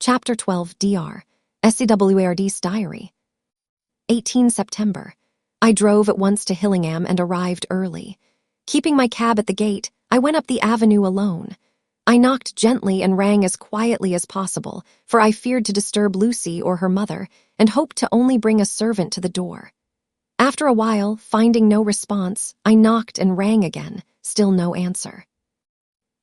Chapter 12 Dr. SCWARD's Diary. 18 September. I drove at once to Hillingham and arrived early. Keeping my cab at the gate, I went up the avenue alone. I knocked gently and rang as quietly as possible, for I feared to disturb Lucy or her mother, and hoped to only bring a servant to the door. After a while, finding no response, I knocked and rang again, still no answer.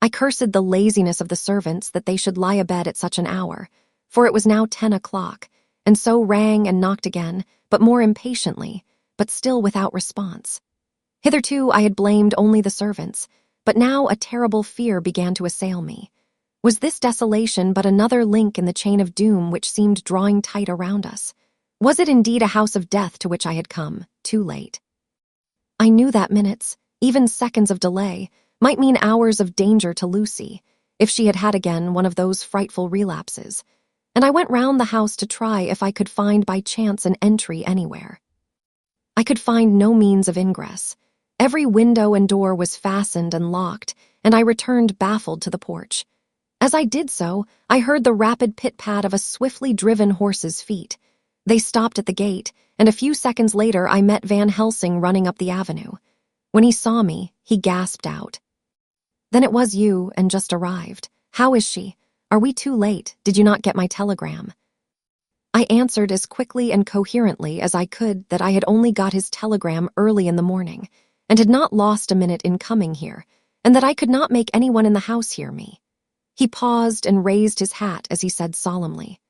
I cursed the laziness of the servants that they should lie abed at such an hour, for it was now 10 o'clock, and so rang and knocked again, but more impatiently, but still without response. Hitherto I had blamed only the servants, but now a terrible fear began to assail me. Was this desolation but another link in the chain of doom which seemed drawing tight around us? Was it indeed a house of death to which I had come, too late? I knew that minutes, even seconds of delay, might mean hours of danger to Lucy, if she had had again one of those frightful relapses, and I went round the house to try if I could find by chance an entry anywhere. I could find no means of ingress. Every window and door was fastened and locked, and I returned baffled to the porch. As I did so, I heard the rapid pit-pat of a swiftly driven horse's feet. They stopped at the gate, and a few seconds later I met Van Helsing running up the avenue. When he saw me, he gasped out, "Then it was you, and just arrived. How is she? Are we too late? Did you not get my telegram?" I answered as quickly and coherently as I could that I had only got his telegram early in the morning, and had not lost a minute in coming here, and that I could not make anyone in the house hear me. He paused and raised his hat as he said solemnly,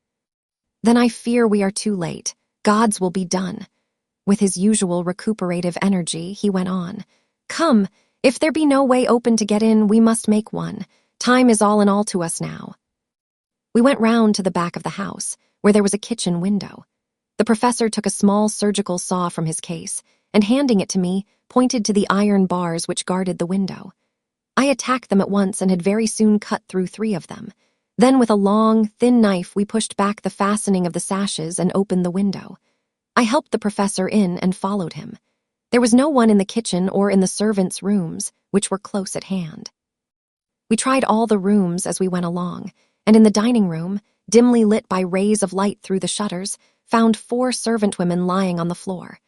"Then I fear we are too late. God's will be done." With his usual recuperative energy, he went on, "Come, if there be no way open to get in, we must make one. Time is all in all to us now." We went round to the back of the house, where there was a kitchen window. The professor took a small surgical saw from his case, and handing it to me, pointed to the iron bars which guarded the window. I attacked them at once and had very soon cut through 3 of them. Then with a long, thin knife we pushed back the fastening of the sashes and opened the window. I helped the professor in and followed him. There was no one in the kitchen or in the servants' rooms, which were close at hand. We tried all the rooms as we went along, and in the dining room, dimly lit by rays of light through the shutters, found 4 servant women lying on the floor.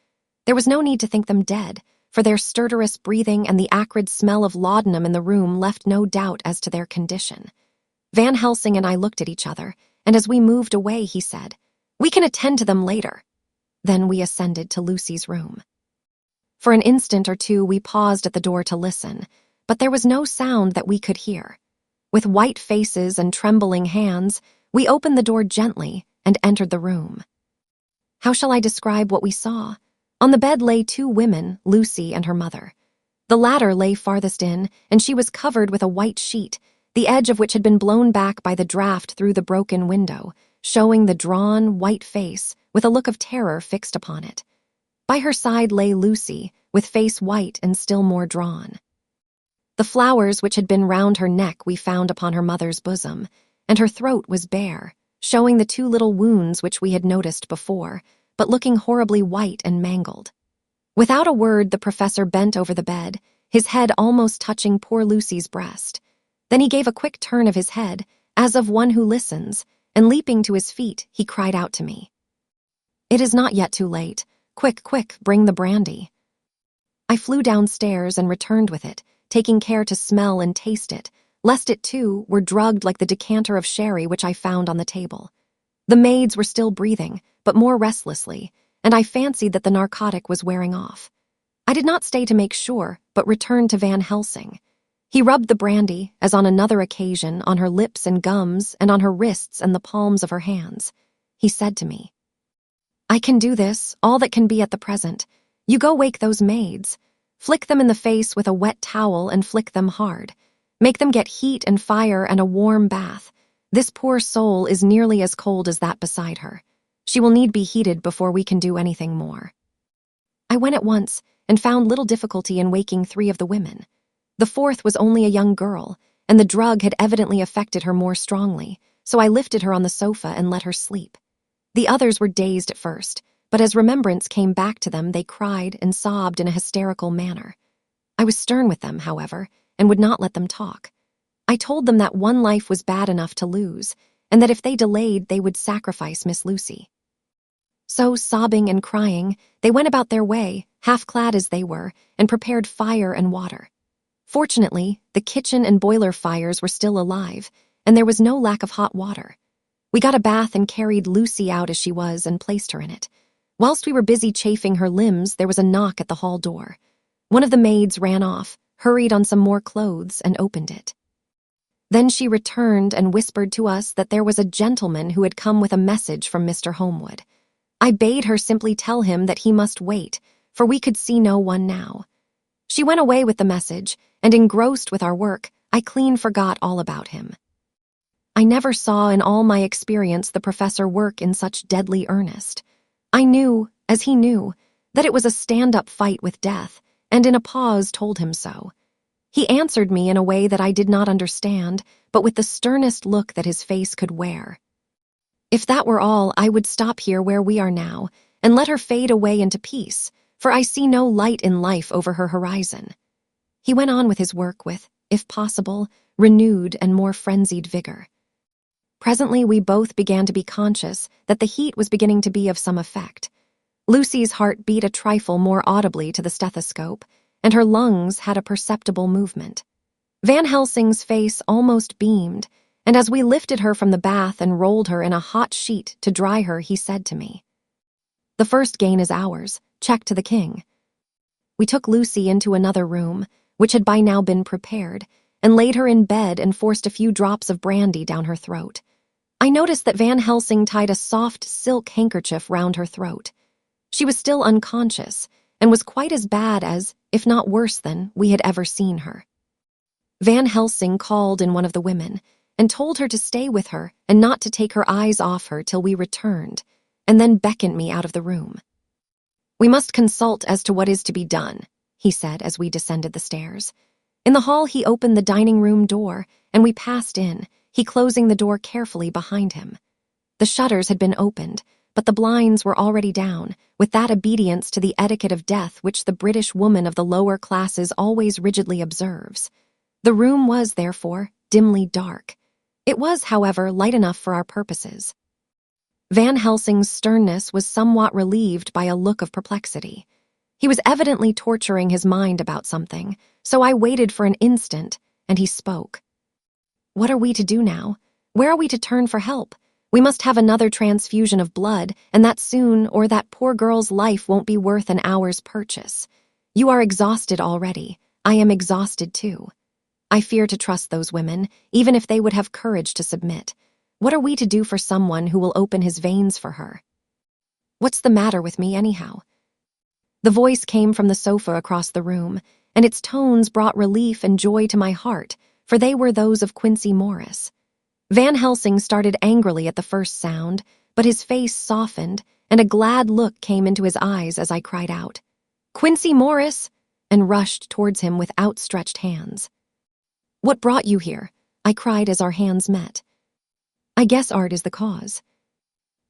There was no need to think them dead, for their stertorous breathing and the acrid smell of laudanum in the room left no doubt as to their condition. Van Helsing and I looked at each other, and as we moved away, he said, "We can attend to them later." Then we ascended to Lucy's room. For an instant or two we paused at the door to listen, but there was no sound that we could hear. With white faces and trembling hands, we opened the door gently and entered the room. How shall I describe what we saw? On the bed lay 2 women, Lucy and her mother. The latter lay farthest in, and she was covered with a white sheet, the edge of which had been blown back by the draught through the broken window, showing the drawn, white face with a look of terror fixed upon it. By her side lay Lucy, with face white and still more drawn. The flowers which had been round her neck we found upon her mother's bosom, and her throat was bare, showing the 2 little wounds which we had noticed before, but looking horribly white and mangled. Without a word, the professor bent over the bed, his head almost touching poor Lucy's breast. Then he gave a quick turn of his head, as of one who listens, and leaping to his feet, he cried out to me, "It is not yet too late. Quick, quick, bring the brandy." I flew downstairs and returned with it, taking care to smell and taste it, lest it, too, were drugged like the decanter of sherry which I found on the table. The maids were still breathing, but more restlessly, and I fancied that the narcotic was wearing off. I did not stay to make sure, but returned to Van Helsing. He rubbed the brandy, as on another occasion, on her lips and gums and on her wrists and the palms of her hands. He said to me, "I can do this, all that can be at the present. You go wake those maids. Flick them in the face with a wet towel and flick them hard. Make them get heat and fire and a warm bath. This poor soul is nearly as cold as that beside her. She will need be heated before we can do anything more." I went at once and found little difficulty in waking 3 of the women. The 4th was only a young girl, and the drug had evidently affected her more strongly, so I lifted her on the sofa and let her sleep. The others were dazed at first, but as remembrance came back to them, they cried and sobbed in a hysterical manner. I was stern with them, however, and would not let them talk. I told them that one life was bad enough to lose, and that if they delayed, they would sacrifice Miss Lucy. So, sobbing and crying, they went about their way, half-clad as they were, and prepared fire and water. Fortunately, the kitchen and boiler fires were still alive, and there was no lack of hot water. We got a bath and carried Lucy out as she was and placed her in it. Whilst we were busy chafing her limbs, there was a knock at the hall door. One of the maids ran off, hurried on some more clothes, and opened it. Then she returned and whispered to us that there was a gentleman who had come with a message from Mr. Homewood. I bade her simply tell him that he must wait, for we could see no one now. She went away with the message, and engrossed with our work, I clean forgot all about him. I never saw in all my experience the professor work in such deadly earnest. I knew, as he knew, that it was a stand-up fight with death, and in a pause told him so. He answered me in a way that I did not understand, but with the sternest look that his face could wear. If that were all, I would stop here where we are now, and let her fade away into peace, for I see no light in life over her horizon. He went on with his work with, if possible, renewed and more frenzied vigor. Presently we both began to be conscious that the heat was beginning to be of some effect. Lucy's heart beat a trifle more audibly to the stethoscope, and her lungs had a perceptible movement. Van Helsing's face almost beamed, and as we lifted her from the bath and rolled her in a hot sheet to dry her, he said to me, "The first gain is ours. Check to the king." We took Lucy into another room, which had by now been prepared, and laid her in bed and forced a few drops of brandy down her throat. I noticed that Van Helsing tied a soft silk handkerchief round her throat. She was still unconscious, and was quite as bad as, if not worse than, we had ever seen her. Van Helsing called in one of the women, and told her to stay with her and not to take her eyes off her till we returned, and then beckoned me out of the room. "We must consult as to what is to be done," he said as we descended the stairs. In the hall he opened the dining-room door, and we passed in, he closing the door carefully behind him. The shutters had been opened, but the blinds were already down, with that obedience to the etiquette of death which the British woman of the lower classes always rigidly observes. The room was, therefore, dimly dark. It was, however, light enough for our purposes. Van Helsing's sternness was somewhat relieved by a look of perplexity. He was evidently torturing his mind about something, so I waited for an instant, and he spoke. "What are we to do now? Where are we to turn for help? We must have another transfusion of blood, and that soon, or that poor girl's life won't be worth an hour's purchase. You are exhausted already. I am exhausted too. I fear to trust those women, even if they would have courage to submit. What are we to do for someone who will open his veins for her? What's the matter with me, anyhow?" The voice came from the sofa across the room, and its tones brought relief and joy to my heart, for they were those of Quincy Morris. Van Helsing started angrily at the first sound, but his face softened, and a glad look came into his eyes as I cried out, "Quincy Morris!" and rushed towards him with outstretched hands. "What brought you here?" I cried as our hands met. "I guess Art is the cause."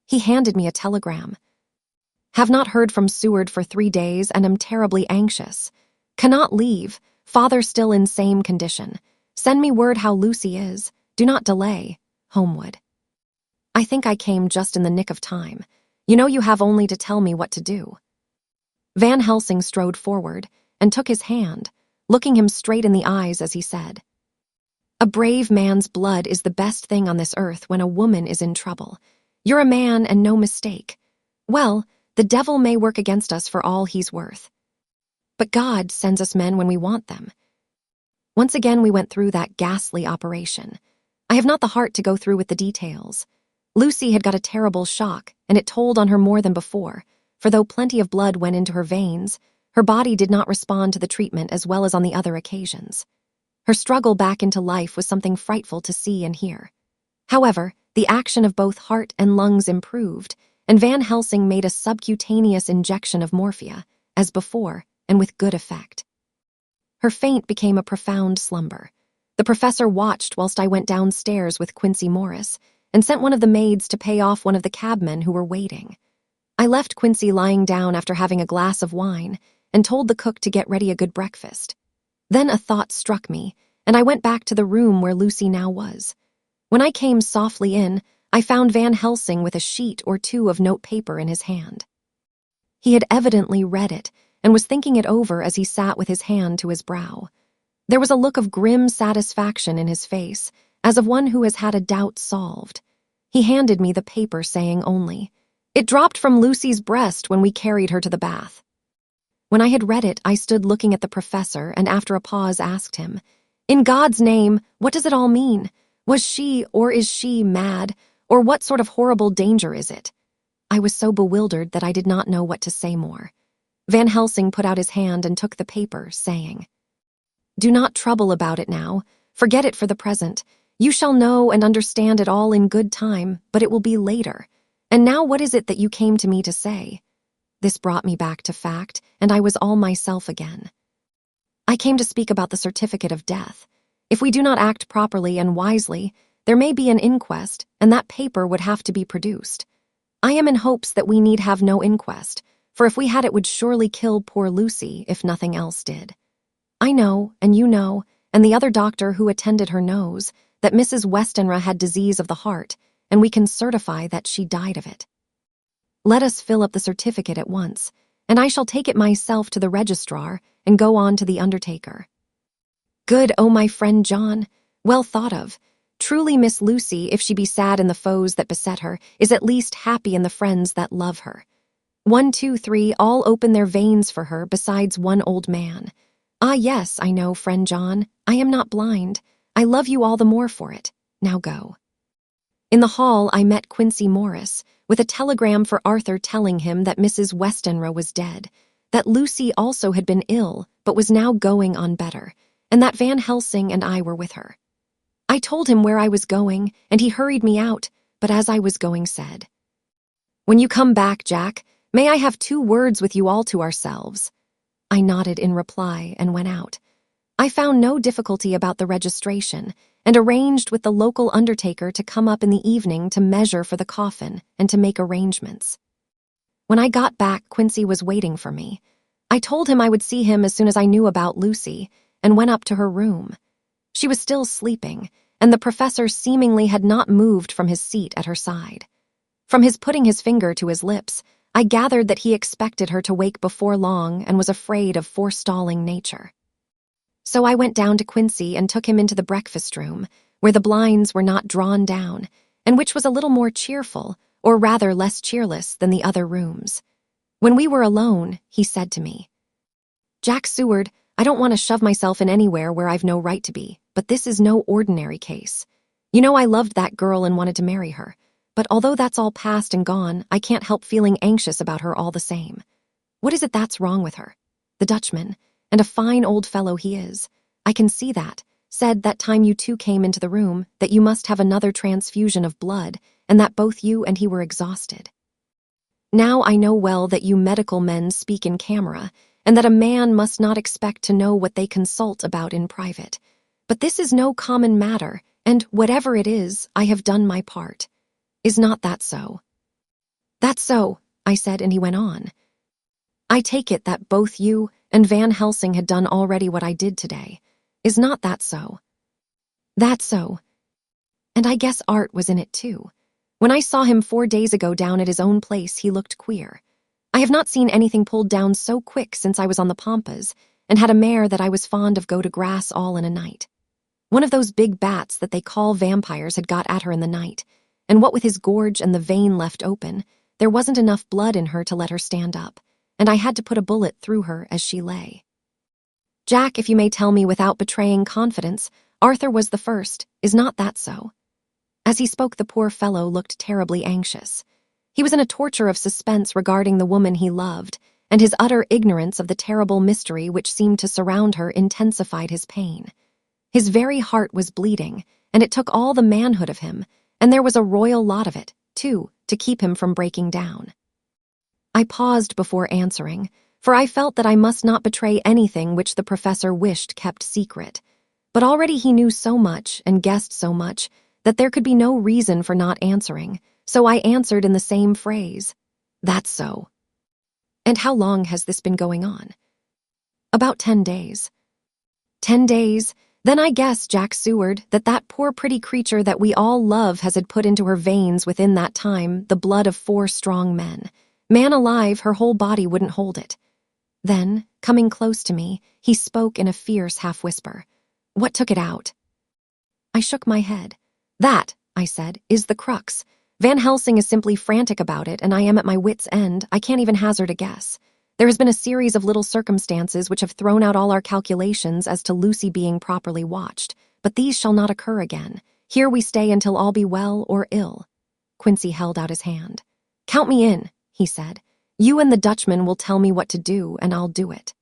He handed me a telegram. "Have not heard from Seward for 3 days and am terribly anxious. Cannot leave, father still in same condition. Send me word how Lucy is. Do not delay. Homewood." I think I came just in the nick of time. You know you have only to tell me what to do. Van Helsing strode forward and took his hand, looking him straight in the eyes as he said, "A brave man's blood is the best thing on this earth when a woman is in trouble. You're a man and no mistake. Well, the devil may work against us for all he's worth. But God sends us men when we want them." Once again we went through that ghastly operation. I have not the heart to go through with the details. Lucy had got a terrible shock, and it told on her more than before, for though plenty of blood went into her veins, her body did not respond to the treatment as well as on the other occasions. Her struggle back into life was something frightful to see and hear. However, the action of both heart and lungs improved, and Van Helsing made a subcutaneous injection of morphia, as before, and with good effect. Her faint became a profound slumber. The professor watched whilst I went downstairs with Quincy Morris, and sent one of the maids to pay off one of the cabmen who were waiting. I left Quincy lying down after having a glass of wine, and told the cook to get ready a good breakfast. Then a thought struck me, and I went back to the room where Lucy now was. When I came softly in, I found Van Helsing with a sheet or two of notepaper in his hand. He had evidently read it and was thinking it over as he sat with his hand to his brow. There was a look of grim satisfaction in his face, as of one who has had a doubt solved. He handed me the paper, saying only, "It dropped from Lucy's breast when we carried her to the bath." When I had read it, I stood looking at the professor and after a pause asked him, "In God's name, what does it all mean? Was she, or is she, mad? Or what sort of horrible danger is it?" I was so bewildered that I did not know what to say more. Van Helsing put out his hand and took the paper, saying, "Do not trouble about it now. Forget it for the present. You shall know and understand it all in good time, but it will be later. And now what is it that you came to me to say?" This brought me back to fact, and I was all myself again. "I came to speak about the certificate of death. If we do not act properly and wisely, there may be an inquest, and that paper would have to be produced. I am in hopes that we need have no inquest, for if we had it would surely kill poor Lucy if nothing else did. I know, and you know, and the other doctor who attended her knows, that Mrs. Westenra had disease of the heart, and we can certify that she died of it. Let us fill up the certificate at once, and I shall take it myself to the registrar and go on to the undertaker." "Good, oh my friend John, well thought of. Truly Miss Lucy, if she be sad in the foes that beset her, is at least happy in the friends that love her. 1, 2, 3, all open their veins for her, besides one old man. Ah, yes, I know, friend John, I am not blind. I love you all the more for it. Now go." In the hall, I met Quincy Morris, with a telegram for Arthur telling him that Mrs. Westenra was dead, that Lucy also had been ill, but was now going on better, and that Van Helsing and I were with her. I told him where I was going, and he hurried me out, but as I was going said, "When you come back, Jack, may I have 2 words with you all to ourselves?" I nodded in reply and went out. I found no difficulty about the registration, and arranged with the local undertaker to come up in the evening to measure for the coffin and to make arrangements. When I got back, Quincy was waiting for me. I told him I would see him as soon as I knew about Lucy, and went up to her room. She was still sleeping, and the professor seemingly had not moved from his seat at her side. From his putting his finger to his lips, I gathered that he expected her to wake before long and was afraid of forestalling nature. So I went down to Quincy and took him into the breakfast room, where the blinds were not drawn down, and which was a little more cheerful, or rather less cheerless than the other rooms. When we were alone, he said to me, "Jack Seward, I don't want to shove myself in anywhere where I've no right to be, but this is no ordinary case. You know I loved that girl and wanted to marry her, but although that's all past and gone, I can't help feeling anxious about her all the same. What is it that's wrong with her? The Dutchman, and a fine old fellow he is, I can see that, said that time you 2 came into the room that you must have another transfusion of blood, and that both you and he were exhausted. Now I know well that you medical men speak in camera, and that a man must not expect to know what they consult about in private. But this is no common matter, and whatever it is, I have done my part. Is not that so?" "That's so," I said, and he went on. "I take it that both you and Van Helsing had done already what I did today. Is not that so?" "That's so. And I guess Art was in it too. When I saw him 4 days ago down at his own place, he looked queer. I have not seen anything pulled down so quick since I was on the Pampas, and had a mare that I was fond of go to grass all in a night. One of those big bats that they call vampires had got at her in the night, and what with his gorge and the vein left open, there wasn't enough blood in her to let her stand up, and I had to put a bullet through her as she lay. Jack, if you may tell me without betraying confidence, Arthur was the first, is not that so?" As he spoke, the poor fellow looked terribly anxious. He was in a torture of suspense regarding the woman he loved, and his utter ignorance of the terrible mystery which seemed to surround her intensified his pain. His very heart was bleeding, and it took all the manhood of him, and there was a royal lot of it, too, to keep him from breaking down. I paused before answering, for I felt that I must not betray anything which the professor wished kept secret. But already he knew so much and guessed so much that there could be no reason for not answering, so I answered in the same phrase, "That's so." "And how long has this been going on?" "About 10 days. 10 days? Then I guess Jack Seward that poor pretty creature that we all love has had put into her veins within that time the blood of 4 strong men. Man alive, her whole body wouldn't hold it. Then, coming close to me, he spoke in a fierce half-whisper. What took it out? I shook my head. That, I said, is the crux. Van Helsing is simply frantic about it, and I am at my wit's end. I can't even hazard a guess. There has been a series of little circumstances which have thrown out all our calculations as to Lucy being properly watched, but these shall not occur again. Here we stay until all be well or ill. Quincy held out his hand. Count me in, he said. You and the Dutchman will tell me what to do, and I'll do it.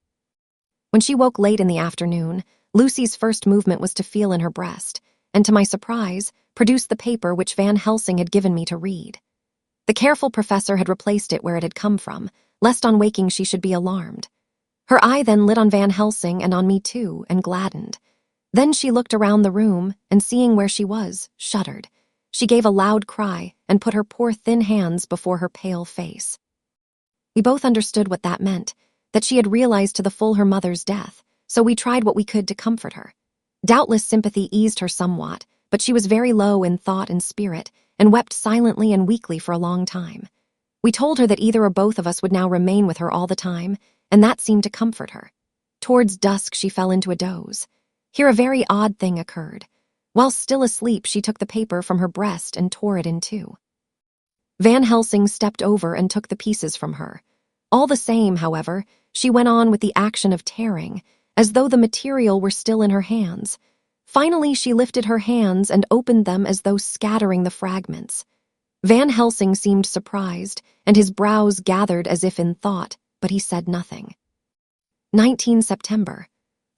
When she woke late in the afternoon, Lucy's first movement was to feel in her breast, and to my surprise, produced the paper which Van Helsing had given me to read. The careful professor had replaced it where it had come from, lest on waking she should be alarmed. Her eye then lit on Van Helsing and on me too, and gladdened. Then she looked around the room, and seeing where she was, shuddered. She gave a loud cry, and put her poor thin hands before her pale face. We both understood what that meant, that she had realized to the full her mother's death, so we tried what we could to comfort her. Doubtless sympathy eased her somewhat, but she was very low in thought and spirit, and wept silently and weakly for a long time. We told her that either or both of us would now remain with her all the time, and that seemed to comfort her. Towards dusk she fell into a doze. Here a very odd thing occurred. While still asleep, she took the paper from her breast and tore it in two. Van Helsing stepped over and took the pieces from her. All the same, however, she went on with the action of tearing, as though the material were still in her hands. Finally, she lifted her hands and opened them as though scattering the fragments. Van Helsing seemed surprised, and his brows gathered as if in thought, but he said nothing. 19 September.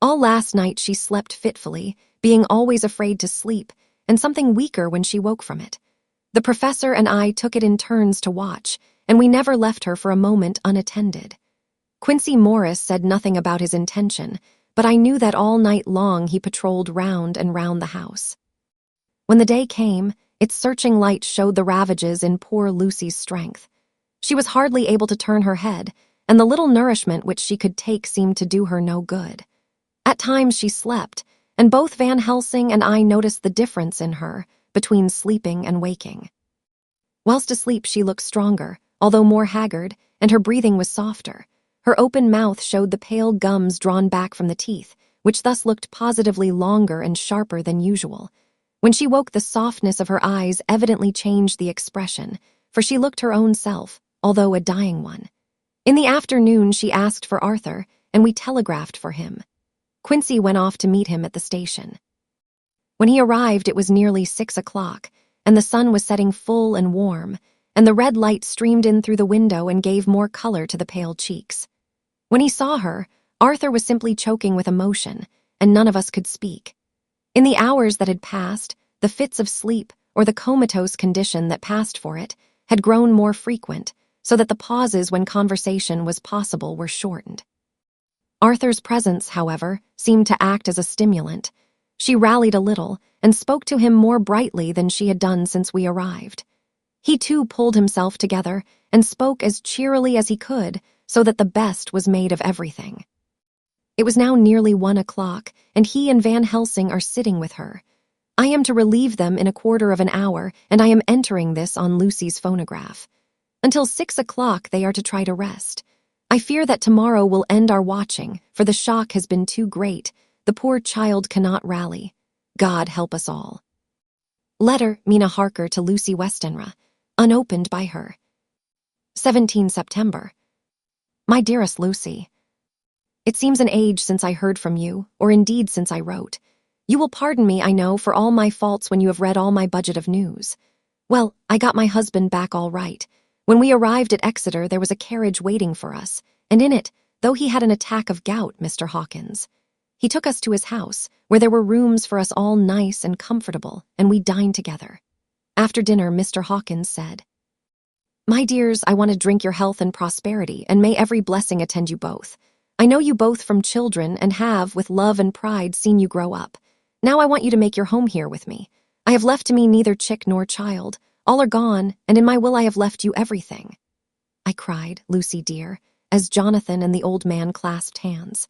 All last night she slept fitfully, being always afraid to sleep, and something weaker when she woke from it. The professor and I took it in turns to watch, and we never left her for a moment unattended. Quincy Morris said nothing about his intention, but I knew that all night long he patrolled round and round the house. When the day came, its searching light showed the ravages in poor Lucy's strength. She was hardly able to turn her head, and the little nourishment which she could take seemed to do her no good. At times she slept, and both Van Helsing and I noticed the difference in her between sleeping and waking. Whilst asleep she looked stronger, although more haggard, and her breathing was softer. Her open mouth showed the pale gums drawn back from the teeth, which thus looked positively longer and sharper than usual. When she woke, the softness of her eyes evidently changed the expression, for she looked her own self, although a dying one. In the afternoon she asked for Arthur, and we telegraphed for him. Quincy went off to meet him at the station. When he arrived, it was nearly 6 o'clock, and the sun was setting full and warm, and the red light streamed in through the window and gave more color to the pale cheeks. When he saw her, Arthur was simply choking with emotion, and none of us could speak. In the hours that had passed, the fits of sleep, or the comatose condition that passed for it, had grown more frequent, so that the pauses when conversation was possible were shortened. Arthur's presence, however, seemed to act as a stimulant. She rallied a little, and spoke to him more brightly than she had done since we arrived. He too pulled himself together, and spoke as cheerily as he could, so that the best was made of everything. It was now nearly 1 o'clock, and he and Van Helsing are sitting with her. I am to relieve them in a quarter of an hour, and I am entering this on Lucy's phonograph. Until 6 o'clock they are to try to rest. I fear that tomorrow will end our watching, for the shock has been too great. The poor child cannot rally. God help us all. Letter, Mina Harker to Lucy Westenra, unopened by her. 17 September. My dearest Lucy, it seems an age since I heard from you, or indeed since I wrote. You will pardon me, I know, for all my faults when you have read all my budget of news. Well, I got my husband back all right. When we arrived at Exeter, there was a carriage waiting for us, and in it, though he had an attack of gout, Mr. Hawkins. He took us to his house, where there were rooms for us all nice and comfortable, and we dined together. After dinner, Mr. Hawkins said, My dears, I want to drink your health and prosperity, and may every blessing attend you both. I know you both from children and have, with love and pride, seen you grow up. Now I want you to make your home here with me. I have left to me neither chick nor child. All are gone, and in my will I have left you everything. I cried, Lucy dear, as Jonathan and the old man clasped hands.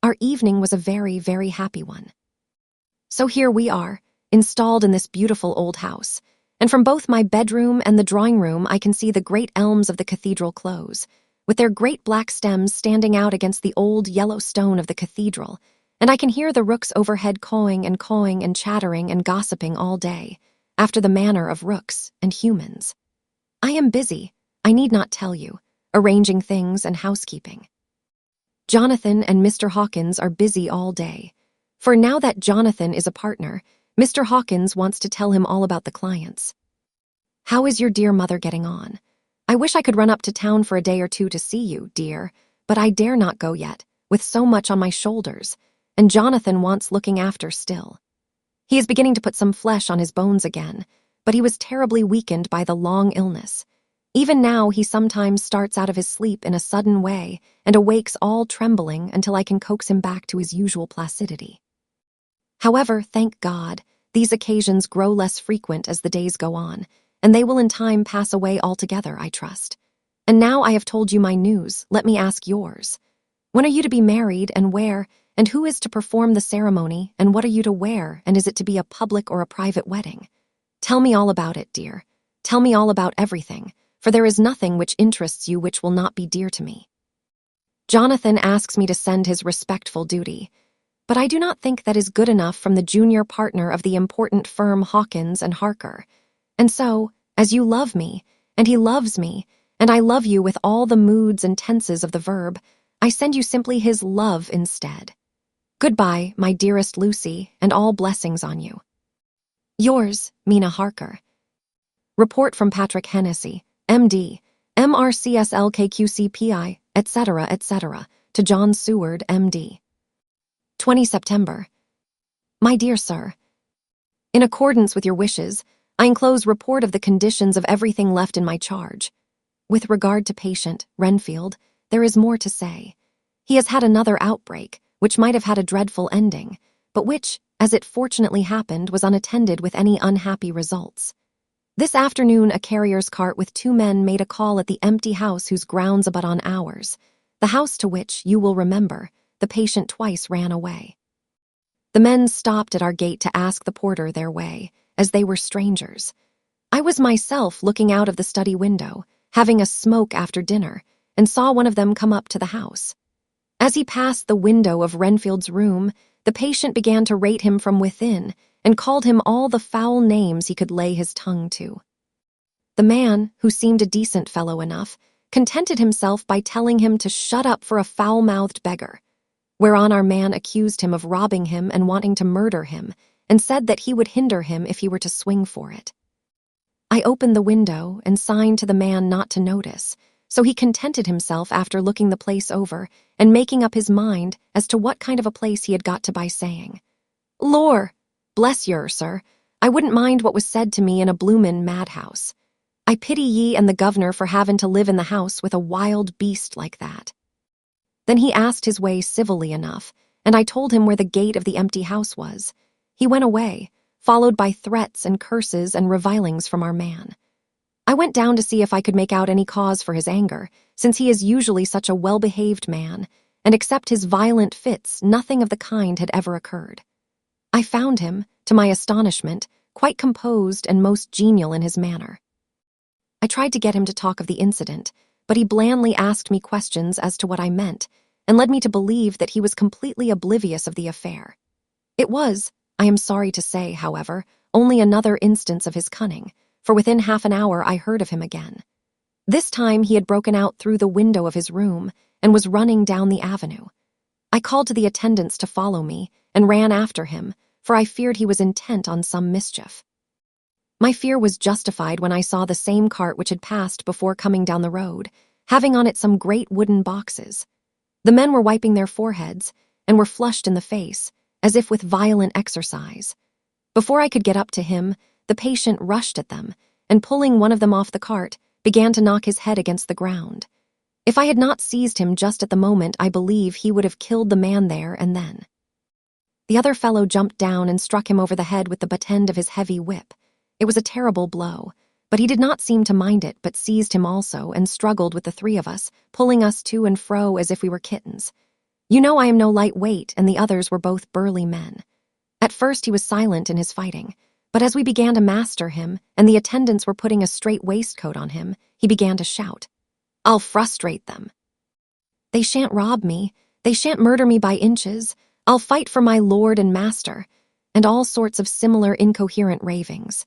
Our evening was a very, very happy one. So here we are, installed in this beautiful old house, and from both my bedroom and the drawing room I can see the great elms of the cathedral close, with their great black stems standing out against the old yellow stone of the cathedral, and I can hear the rooks overhead cawing and chattering and gossiping all day, after the manner of rooks and humans. I am busy, I need not tell you, arranging things and housekeeping. Jonathan and Mr. Hawkins are busy all day, for now that Jonathan is a partner, Mr. Hawkins wants to tell him all about the clients. How is your dear mother getting on? I wish I could run up to town for a day or two to see you, dear, but I dare not go yet, with so much on my shoulders, and Jonathan wants looking after still. He is beginning to put some flesh on his bones again, but he was terribly weakened by the long illness. Even now he sometimes starts out of his sleep in a sudden way and awakes all trembling until I can coax him back to his usual placidity. However, thank God, these occasions grow less frequent as the days go on, and they will in time pass away altogether, I trust. And now I have told you my news, let me ask yours. When are you to be married, and where, and who is to perform the ceremony, and what are you to wear, and is it to be a public or a private wedding? Tell me all about it, dear. Tell me all about everything, for there is nothing which interests you which will not be dear to me. Jonathan asks me to send his respectful duty, but I do not think that is good enough from the junior partner of the important firm Hawkins and Harker. And so, as you love me, and he loves me, and I love you with all the moods and tenses of the verb, I send you simply his love instead. Goodbye, my dearest Lucy, and all blessings on you. Yours, Mina Harker. Report from Patrick Hennessy, M.D., MRCSLKQCPI, etc., to John Seward, M.D. 20 September. My dear sir, in accordance with your wishes, I enclose report of the conditions of everything left in my charge. With regard to patient Renfield, there is more to say. He has had another outbreak, which might have had a dreadful ending, but which, as it fortunately happened, was unattended with any unhappy results. This afternoon a carrier's cart with 2 men made a call at the empty house whose grounds abut on ours, the house to which, you will remember, the patient twice ran away. The men stopped at our gate to ask the porter their way, as they were strangers. I was myself looking out of the study window, having a smoke after dinner, and saw one of them come up to the house. As he passed the window of Renfield's room, the patient began to rate him from within, and called him all the foul names he could lay his tongue to. The man, who seemed a decent fellow enough, contented himself by telling him to shut up for a foul-mouthed beggar, whereon our man accused him of robbing him and wanting to murder him, and said that he would hinder him if he were to swing for it. I opened the window and signed to the man not to notice, so he contented himself after looking the place over and making up his mind as to what kind of a place he had got to by saying, "Lor, bless yer, sir, I wouldn't mind what was said to me in a bloomin' madhouse. I pity ye and the governor for having to live in the house with a wild beast like that." Then he asked his way civilly enough, and I told him where the gate of the empty house was. He went away, followed by threats and curses and revilings from our man. I went down to see if I could make out any cause for his anger, since he is usually such a well-behaved man, and except his violent fits, nothing of the kind had ever occurred. I found him, to my astonishment, quite composed and most genial in his manner. I tried to get him to talk of the incident, but he blandly asked me questions as to what I meant, and led me to believe that he was completely oblivious of the affair. It was, I am sorry to say, however, only another instance of his cunning, for within half an hour I heard of him again. This time he had broken out through the window of his room and was running down the avenue. I called to the attendants to follow me and ran after him, for I feared he was intent on some mischief. My fear was justified when I saw the same cart which had passed before coming down the road, having on it some great wooden boxes. The men were wiping their foreheads and were flushed in the face, as if with violent exercise. Before I could get up to him, the patient rushed at them, and pulling one of them off the cart, began to knock his head against the ground. If I had not seized him just at the moment, I believe he would have killed the man there and then. The other fellow jumped down and struck him over the head with the butt end of his heavy whip. It was a terrible blow, but he did not seem to mind it, but seized him also and struggled with the 3 of us, pulling us to and fro as if we were kittens. You know I am no light weight, and the others were both burly men. At first he was silent in his fighting, but as we began to master him and the attendants were putting a straight waistcoat on him, he began to shout, "I'll frustrate them. They shan't rob me. They shan't murder me by inches. I'll fight for my lord and master," and all sorts of similar incoherent ravings.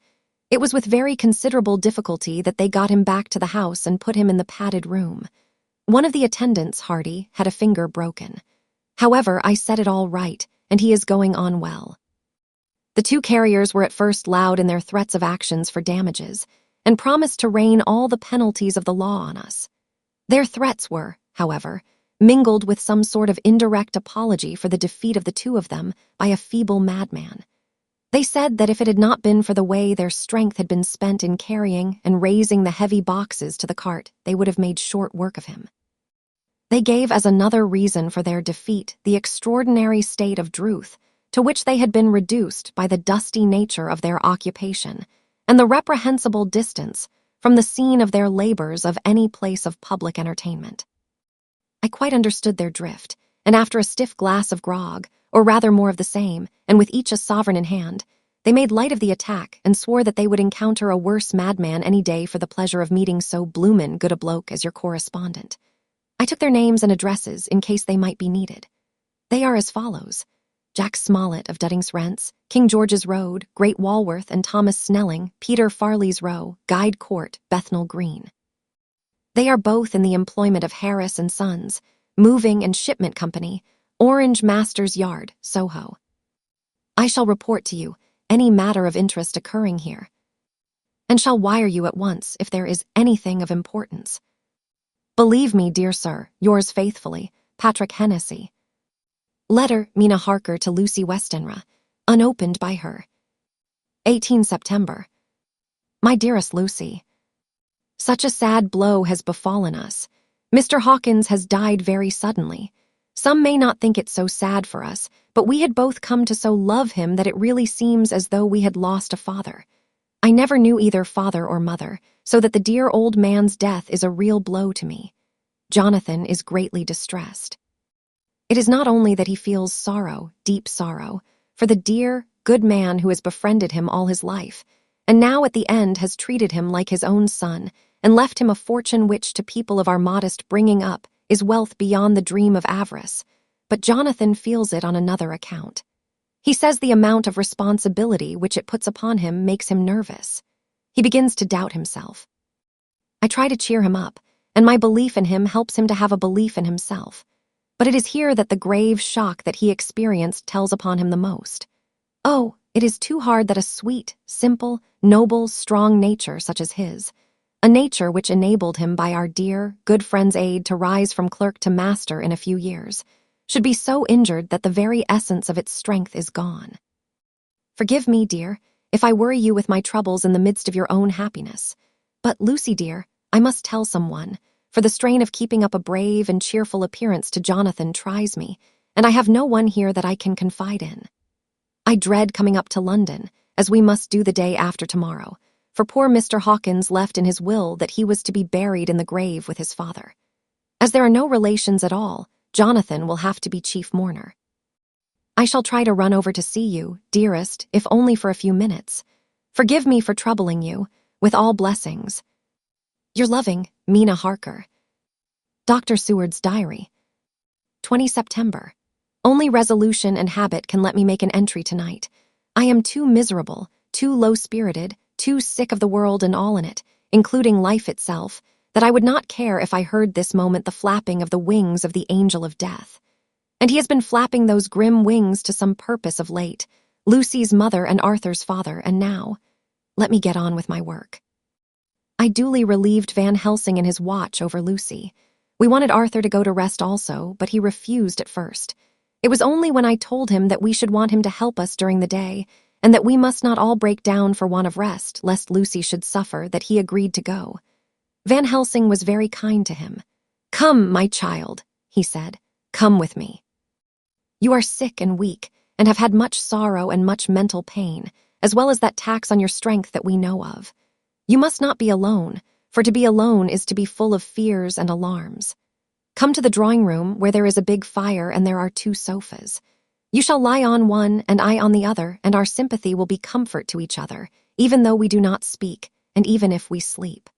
It was with very considerable difficulty that they got him back to the house and put him in the padded room. One of the attendants, Hardy, had a finger broken. However, I set it all right, and he is going on well. The two carriers were at first loud in their threats of actions for damages, and promised to rain all the penalties of the law on us. Their threats were, however, mingled with some sort of indirect apology for the defeat of the two of them by a feeble madman. They said that if it had not been for the way their strength had been spent in carrying and raising the heavy boxes to the cart, they would have made short work of him. They gave as another reason for their defeat the extraordinary state of drouth to which they had been reduced by the dusty nature of their occupation and the reprehensible distance from the scene of their labors of any place of public entertainment. I quite understood their drift, and after a stiff glass of grog, or rather more of the same, and with each a sovereign in hand, they made light of the attack and swore that they would encounter a worse madman any day for the pleasure of meeting so bloomin' good a bloke as your correspondent. I took their names and addresses in case they might be needed. They are as follows: Jack Smollett of Dudding's Rents, King George's Road, Great Walworth, and Thomas Snelling, Peter Farley's Row, Guide Court, Bethnal Green. They are both in the employment of Harris and Sons, Moving and Shipment Company, Orange Masters Yard, Soho. I shall report to you any matter of interest occurring here, and shall wire you at once if there is anything of importance. Believe me, dear sir, yours faithfully, Patrick Hennessy. Letter, Mina Harker to Lucy Westenra, unopened by her. 18 September. My dearest Lucy, such a sad blow has befallen us. Mr. Hawkins has died very suddenly. Some may not think it so sad for us, but we had both come to so love him that it really seems as though we had lost a father. I never knew either father or mother, so that the dear old man's death is a real blow to me. Jonathan is greatly distressed. It is not only that he feels sorrow, deep sorrow, for the dear, good man who has befriended him all his life, and now at the end has treated him like his own son, and left him a fortune which, to people of our modest bringing up, is wealth beyond the dream of avarice, but Jonathan feels it on another account. He says the amount of responsibility which it puts upon him makes him nervous. He begins to doubt himself. I try to cheer him up, and my belief in him helps him to have a belief in himself. But it is here that the grave shock that he experienced tells upon him the most. Oh, it is too hard that a sweet, simple, noble, strong nature such as his, a nature which enabled him by our dear, good friend's aid to rise from clerk to master in a few years, should be so injured that the very essence of its strength is gone. Forgive me, dear, if I worry you with my troubles in the midst of your own happiness. But, Lucy, dear, I must tell someone, for the strain of keeping up a brave and cheerful appearance to Jonathan tries me, and I have no one here that I can confide in. I dread coming up to London, as we must do the day after tomorrow, for poor Mr. Hawkins left in his will that he was to be buried in the grave with his father. As there are no relations at all, Jonathan will have to be chief mourner. I shall try to run over to see you, dearest, if only for a few minutes. Forgive me for troubling you, with all blessings. Your loving, Mina Harker. Dr. Seward's Diary. 20 September. Only resolution and habit can let me make an entry tonight. I am too miserable, too low-spirited, too sick of the world and all in it, including life itself, that I would not care if I heard this moment the flapping of the wings of the angel of death. And he has been flapping those grim wings to some purpose of late, Lucy's mother and Arthur's father, and now, let me get on with my work. I duly relieved Van Helsing in his watch over Lucy. We wanted Arthur to go to rest also, but he refused at first. It was only when I told him that we should want him to help us during the day, and that we must not all break down for want of rest, lest Lucy should suffer, that he agreed to go. Van Helsing was very kind to him. "Come, my child," he said. "Come with me. You are sick and weak, and have had much sorrow and much mental pain, as well as that tax on your strength that we know of. You must not be alone, for to be alone is to be full of fears and alarms. Come to the drawing-room, where there is a big fire and there are 2 sofas. You shall lie on one and I on the other, and our sympathy will be comfort to each other, even though we do not speak, and even if we sleep."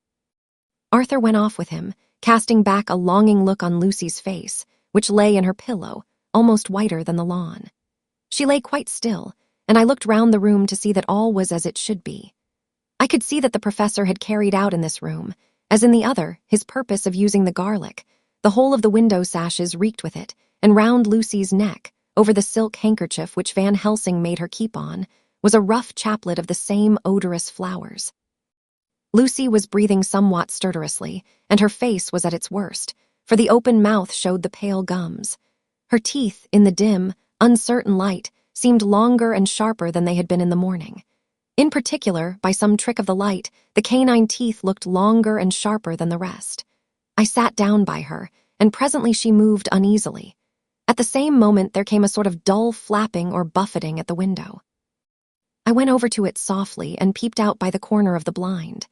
Arthur went off with him, casting back a longing look on Lucy's face, which lay in her pillow, almost whiter than the lawn. She lay quite still, and I looked round the room to see that all was as it should be. I could see that the professor had carried out in this room, as in the other, his purpose of using the garlic. The whole of the window sashes reeked with it, and round Lucy's neck, over the silk handkerchief which Van Helsing made her keep on, was a rough chaplet of the same odorous flowers. Lucy was breathing somewhat stertorously, and her face was at its worst, for the open mouth showed the pale gums. Her teeth, in the dim, uncertain light, seemed longer and sharper than they had been in the morning. In particular, by some trick of the light, the canine teeth looked longer and sharper than the rest. I sat down by her, and presently she moved uneasily. At the same moment there came a sort of dull flapping or buffeting at the window. I went over to it softly and peeped out by the corner of the blind.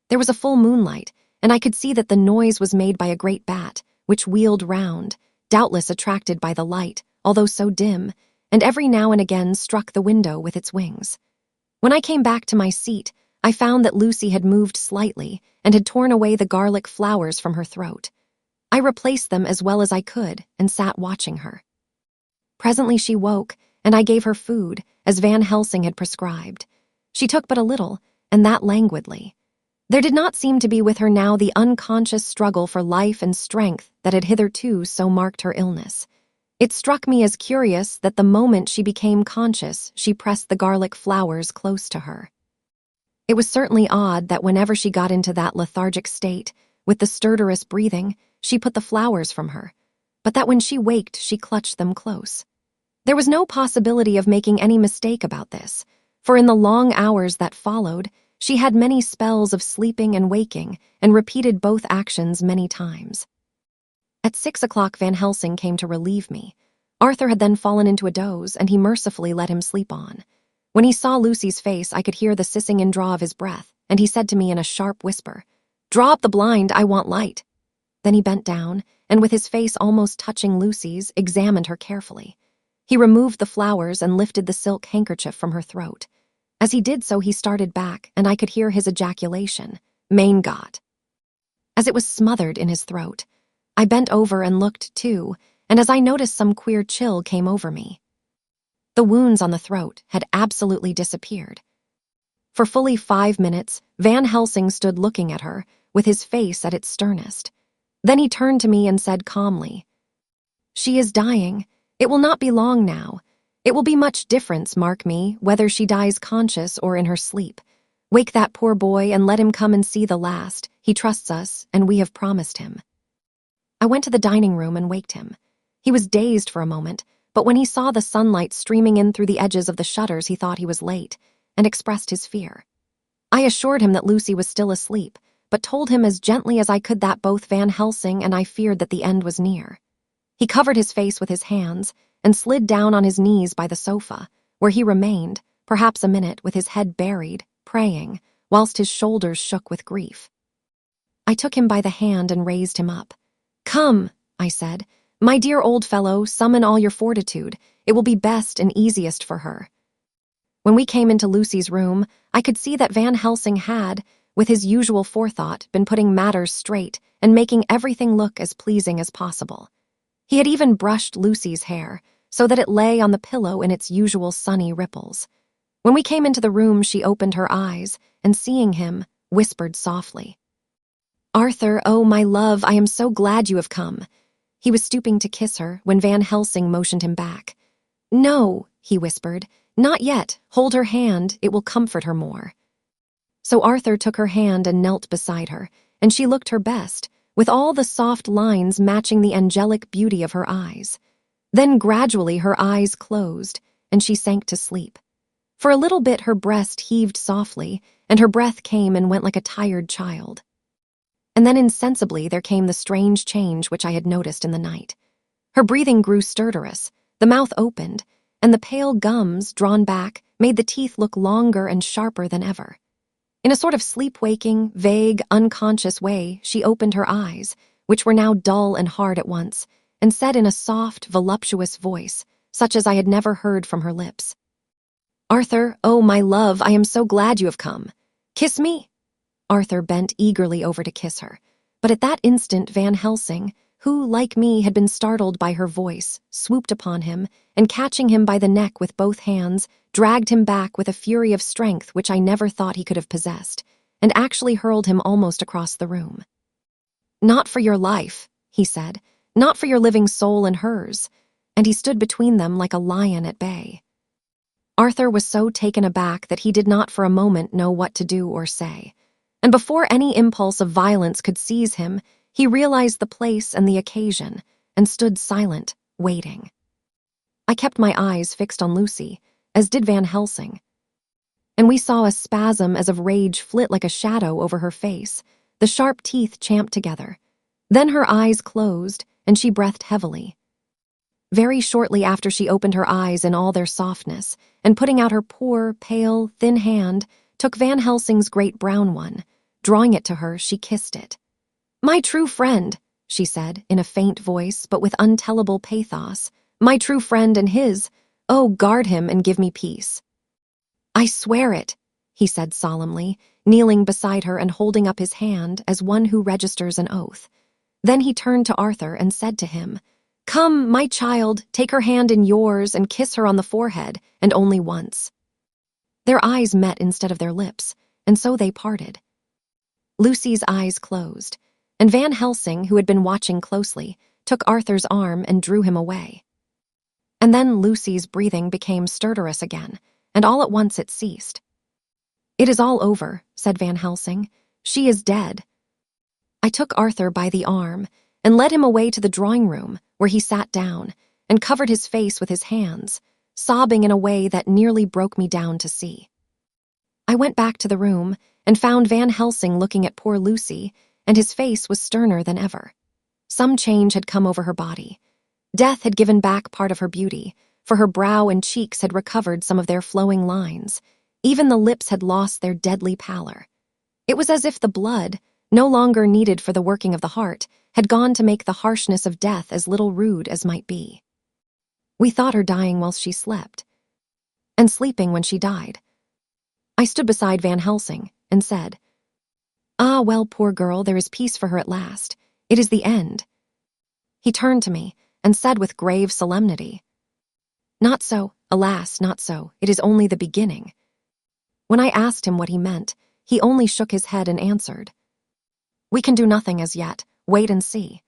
There was a full moonlight, and I could see that the noise was made by a great bat, which wheeled round, doubtless attracted by the light, although so dim, and every now and again struck the window with its wings. When I came back to my seat, I found that Lucy had moved slightly and had torn away the garlic flowers from her throat. I replaced them as well as I could and sat watching her. Presently she woke, and I gave her food, as Van Helsing had prescribed. She took but a little, and that languidly. There did not seem to be with her now the unconscious struggle for life and strength that had hitherto so marked her illness. It struck me as curious that the moment she became conscious, she pressed the garlic flowers close to her. It was certainly odd that whenever she got into that lethargic state, with the stertorous breathing, she put the flowers from her, but that when she waked, she clutched them close. There was no possibility of making any mistake about this, for in the long hours that followed, she had many spells of sleeping and waking, and repeated both actions many times. At 6 o'clock Van Helsing came to relieve me. Arthur had then fallen into a doze, and he mercifully let him sleep on. When he saw Lucy's face, I could hear the sissing and draw of his breath, and he said to me in a sharp whisper, "Draw up the blind, I want light." Then he bent down, and with his face almost touching Lucy's, examined her carefully. He removed the flowers and lifted the silk handkerchief from her throat. As he did so, he started back, and I could hear his ejaculation, "Mein Gott," as it was smothered in his throat. I bent over and looked, too, and as I noticed, some queer chill came over me. The wounds on the throat had absolutely disappeared. For fully 5 minutes, Van Helsing stood looking at her, with his face at its sternest. Then he turned to me and said calmly, "She is dying. It will not be long now. It will be much difference, mark me, whether she dies conscious or in her sleep. Wake that poor boy and let him come and see the last. He trusts us, and we have promised him." I went to the dining room and waked him. He was dazed for a moment, but when he saw the sunlight streaming in through the edges of the shutters, he thought he was late, and expressed his fear. I assured him that Lucy was still asleep, but told him as gently as I could that both Van Helsing and I feared that the end was near. He covered his face with his hands and slid down on his knees by the sofa, where he remained, perhaps a minute, with his head buried, praying, whilst his shoulders shook with grief. I took him by the hand and raised him up. "Come," I said, "my dear old fellow, summon all your fortitude. It will be best and easiest for her." When we came into Lucy's room, I could see that Van Helsing had, with his usual forethought, been putting matters straight and making everything look as pleasing as possible. He had even brushed Lucy's hair, so that it lay on the pillow in its usual sunny ripples. When we came into the room, she opened her eyes, and seeing him, whispered softly, "Arthur, oh, my love, I am so glad you have come." He was stooping to kiss her when Van Helsing motioned him back. "No," he whispered, "not yet. Hold her hand, it will comfort her more." So Arthur took her hand and knelt beside her, and she looked her best, with all the soft lines matching the angelic beauty of her eyes. Then gradually her eyes closed, and she sank to sleep. For a little bit her breast heaved softly, and her breath came and went like a tired child. And then insensibly there came the strange change which I had noticed in the night. Her breathing grew stertorous, the mouth opened, and the pale gums, drawn back, made the teeth look longer and sharper than ever. In a sort of sleep-waking, vague, unconscious way, she opened her eyes, which were now dull and hard at once, and said in a soft, voluptuous voice, such as I had never heard from her lips. "Arthur, oh, my love, I am so glad you have come. Kiss me." Arthur bent eagerly over to kiss her, but at that instant Van Helsing, who, like me, had been startled by her voice, swooped upon him, and catching him by the neck with both hands, dragged him back with a fury of strength which I never thought he could have possessed, and actually hurled him almost across the room. "Not for your life," he said, "not for your living soul and hers," and he stood between them like a lion at bay. Arthur was so taken aback that he did not for a moment know what to do or say, and before any impulse of violence could seize him, he realized the place and the occasion, and stood silent, waiting. I kept my eyes fixed on Lucy, as did Van Helsing, and we saw a spasm as of rage flit like a shadow over her face, the sharp teeth champed together. Then her eyes closed, and she breathed heavily. Very shortly after she opened her eyes in all their softness, and putting out her poor, pale, thin hand, took Van Helsing's great brown one. Drawing it to her, she kissed it. "My true friend," she said, in a faint voice but with untellable pathos. "My true friend and his. Oh, guard him and give me peace." "I swear it," he said solemnly, kneeling beside her and holding up his hand as one who registers an oath. Then he turned to Arthur and said to him, "Come, my child, take her hand in yours and kiss her on the forehead, and only once." Their eyes met instead of their lips, and so they parted. Lucy's eyes closed, and Van Helsing, who had been watching closely, took Arthur's arm and drew him away. And then Lucy's breathing became stertorous again, and all at once it ceased. "It is all over," said Van Helsing. "She is dead." I took Arthur by the arm and led him away to the drawing room, where he sat down and covered his face with his hands, sobbing in a way that nearly broke me down to see. I went back to the room and found Van Helsing looking at poor Lucy, and his face was sterner than ever. Some change had come over her body. Death had given back part of her beauty, for her brow and cheeks had recovered some of their flowing lines. Even the lips had lost their deadly pallor. It was as if the blood, no longer needed for the working of the heart, had gone to make the harshness of death as little rude as might be. We thought her dying whilst she slept, and sleeping when she died. I stood beside Van Helsing and said, "Ah, well, poor girl, there is peace for her at last. It is the end." He turned to me and said with grave solemnity, "Not so, alas, not so. It is only the beginning." When I asked him what he meant, he only shook his head and answered, "We can do nothing as yet. Wait and see."